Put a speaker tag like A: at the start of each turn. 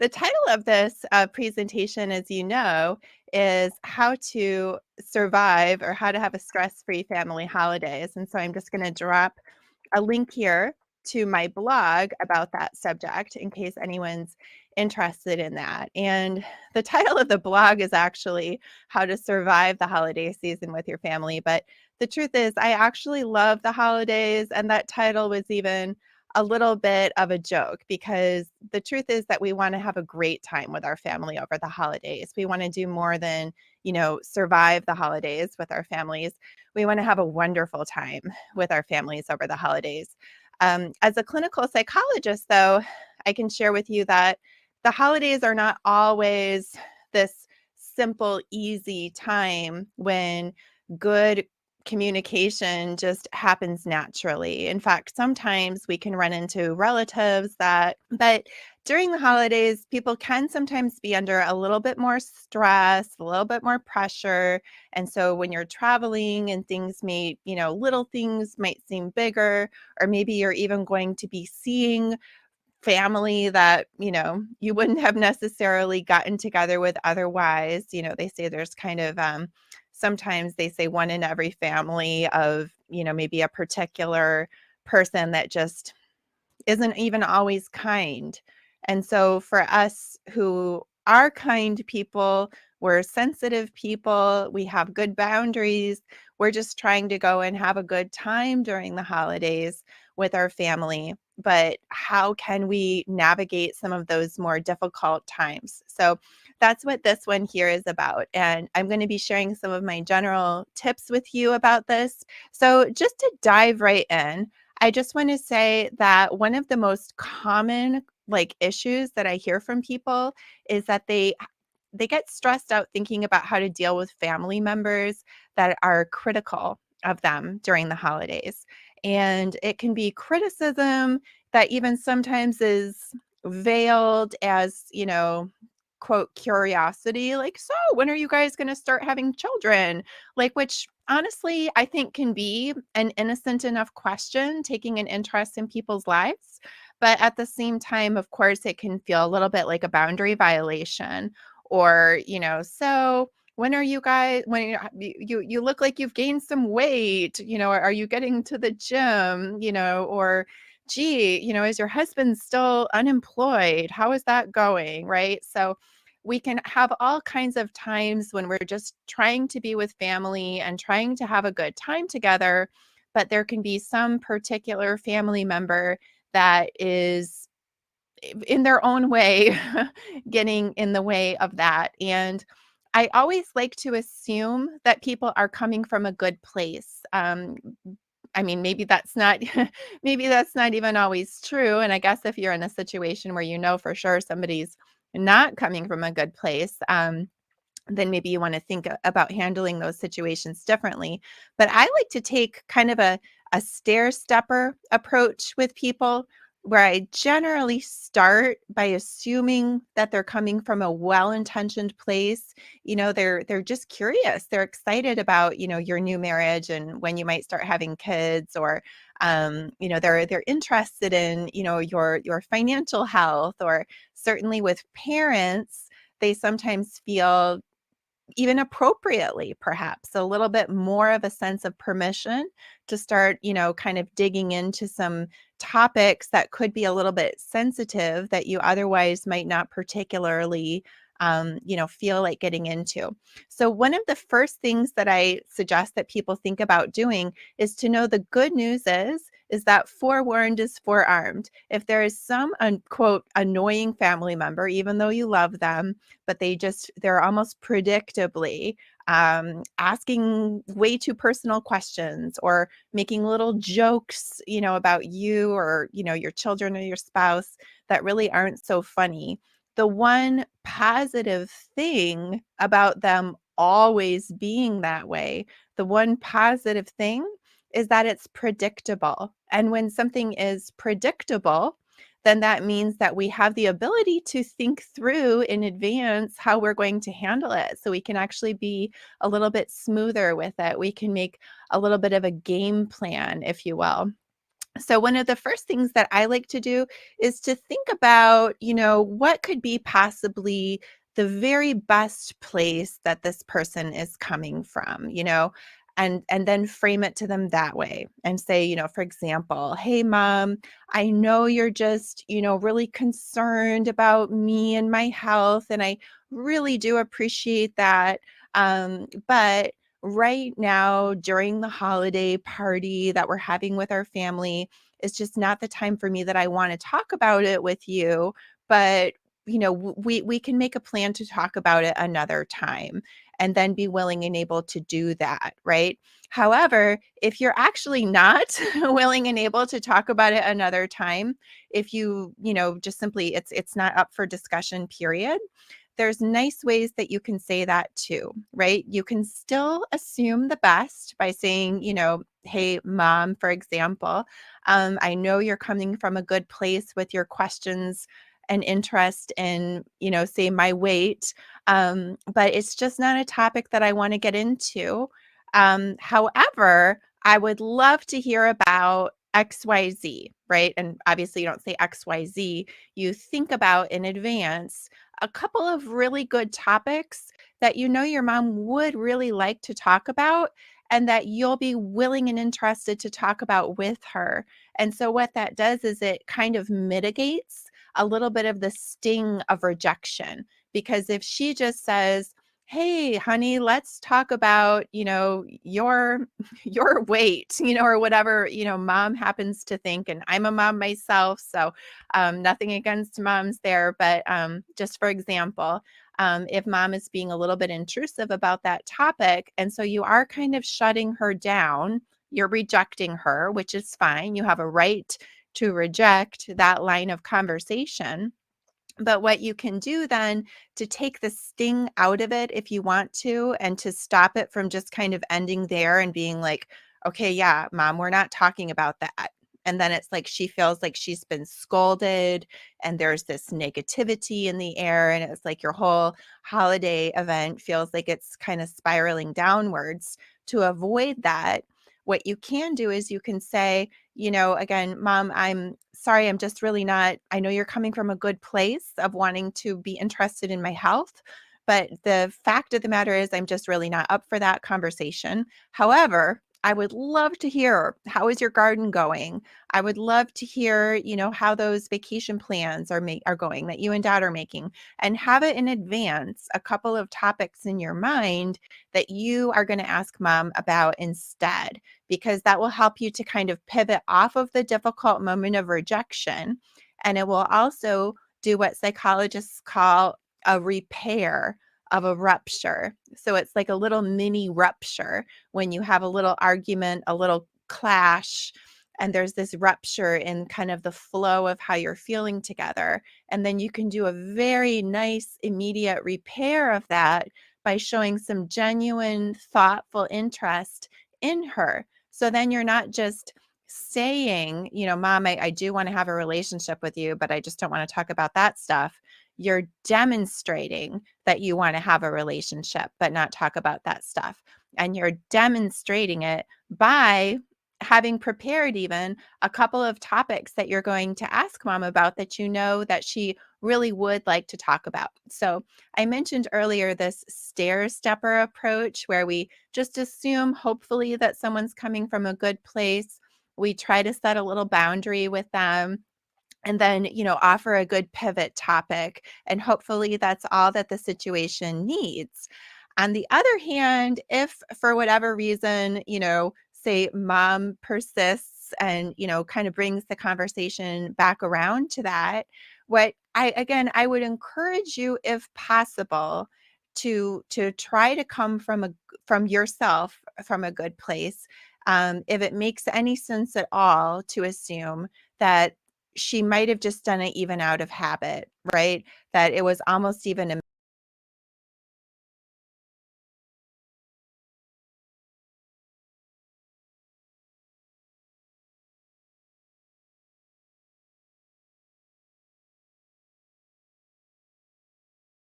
A: the title of this presentation, as you know, is how to survive or how to have a stress-free family holidays. And so I'm just going to drop a link here to my blog about that subject in case anyone's interested in that. And the title of the blog is actually How to Survive the Holiday Season with Your Family. But the truth is, I actually love the holidays, and that title was even a little bit of a joke because the truth is that we want to have a great time with our family over the holidays. We want to do more than, survive the holidays with our families. We want to have a wonderful time with our families over the holidays. As a clinical psychologist, though, I can share with you that the holidays are not always this simple, easy time when good communication just happens naturally. In fact, sometimes we can run into relatives but during the holidays, people can sometimes be under a little bit more stress, a little bit more pressure. And so when you're traveling and little things might seem bigger, or maybe you're even going to be seeing family that, you wouldn't have necessarily gotten together with otherwise. They say there's kind of, sometimes they say one in every family of, maybe a particular person that just isn't even always kind. And so for us who are kind people, we're sensitive people, we have good boundaries, we're just trying to go and have a good time during the holidays with our family. But how can we navigate some of those more difficult times? So that's what this one here is about. And I'm going to be sharing some of my general tips with you about this. So just to dive right in, I just want to say that one of the most common issues that I hear from people is that they get stressed out thinking about how to deal with family members that are critical of them during the holidays. And it can be criticism that even sometimes is veiled as, quote, curiosity, like, so when are you guys going to start having children? Which honestly, I think can be an innocent enough question, taking an interest in people's lives. But at the same time, of course, it can feel a little bit like a boundary violation or, so when are you guys, when you look like you've gained some weight, are you getting to the gym, or gee, is your husband still unemployed? How is that going? Right. So we can have all kinds of times when we're just trying to be with family and trying to have a good time together, but there can be some particular family member that is in their own way getting in the way of that. And I always like to assume that people are coming from a good place. I mean, maybe that's not maybe that's not even always true. And I guess if you're in a situation where you know for sure somebody's not coming from a good place, then maybe you want to think about handling those situations differently. But I like to take kind of a stair stepper approach with people where I generally start by assuming that they're coming from a well-intentioned place. They're just curious. They're excited about, your new marriage and when you might start having kids, or they're interested in, your financial health, or certainly with parents, they sometimes feel even appropriately, perhaps a little bit more of a sense of permission to start, kind of digging into some topics that could be a little bit sensitive that you otherwise might not particularly, feel like getting into. So one of the first things that I suggest that people think about doing is to know the good news is that forewarned is forearmed. If there is some unquote annoying family member, even though you love them, but they're almost predictably asking way too personal questions or making little jokes, about you or, your children or your spouse that really aren't so funny. The one positive thing about them always being that way, the one positive thing is that it's predictable. And when something is predictable, then that means that we have the ability to think through in advance how we're going to handle it. So we can actually be a little bit smoother with it. We can make a little bit of a game plan, if you will. So one of the first things that I like to do is to think about, what could be possibly the very best place that this person is coming from, and then frame it to them that way and say, for example, hey mom, I know you're just, really concerned about me and my health, and I really do appreciate that. But right now during the holiday party that we're having with our family, it's just not the time for me that I want to talk about it with you, but we can make a plan to talk about it another time, and then be willing and able to do that, right? However, if you're actually not willing and able to talk about it another time, if just simply it's not up for discussion, period, there's nice ways that you can say that too, right? You can still assume the best by saying, hey, mom, for example, I know you're coming from a good place with your questions and interest in, say my weight, but it's just not a topic that I want to get into. However, I would love to hear about XYZ, right? And obviously, you don't say XYZ, you think about in advance a couple of really good topics that your mom would really like to talk about, and that you'll be willing and interested to talk about with her. And so what that does is it kind of mitigates a little bit of the sting of rejection. Because if she just says, hey honey, let's talk about your your weight, or whatever mom happens to think, and I'm a mom myself, so nothing against moms there, but just for example, if mom is being a little bit intrusive about that topic, and so you are kind of shutting her down, you're rejecting her, which is fine. You have a right to reject that line of conversation. But what you can do then to take the sting out of it, if you want to, and to stop it from just kind of ending there and being like, okay, yeah, mom, we're not talking about that. And then it's like she feels like she's been scolded, and there's this negativity in the air. And it's like your whole holiday event feels like it's kind of spiraling downwards. To avoid that, what you can do is you can say, again, mom, I'm sorry, I'm just really not, I know you're coming from a good place of wanting to be interested in my health, but the fact of the matter is I'm just really not up for that conversation. However, I would love to hear, how is your garden going? I would love to hear, how those vacation plans are going that you and dad are making, and have it in advance, a couple of topics in your mind that you are going to ask mom about instead, because that will help you to kind of pivot off of the difficult moment of rejection. And it will also do what psychologists call a repair of a rupture. So it's like a little mini rupture when you have a little argument, a little clash, and there's this rupture in kind of the flow of how you're feeling together. And then you can do a very nice immediate repair of that by showing some genuine, thoughtful interest in her. So then you're not just saying, mom, I do want to have a relationship with you, but I just don't want to talk about that stuff. You're demonstrating that you want to have a relationship, but not talk about that stuff. And you're demonstrating it by having prepared even a couple of topics that you're going to ask mom about that that she really would like to talk about. So I mentioned earlier this stair stepper approach where we just assume, hopefully, that someone's coming from a good place. We try to set a little boundary with them, and then, offer a good pivot topic. And hopefully that's all that the situation needs. On the other hand, if for whatever reason, say mom persists and, kind of brings the conversation back around to that, I would encourage you, if possible, to try to come from yourself, from a good place. If it makes any sense at all, to assume that she might have just done it even out of habit, right? That it was almost even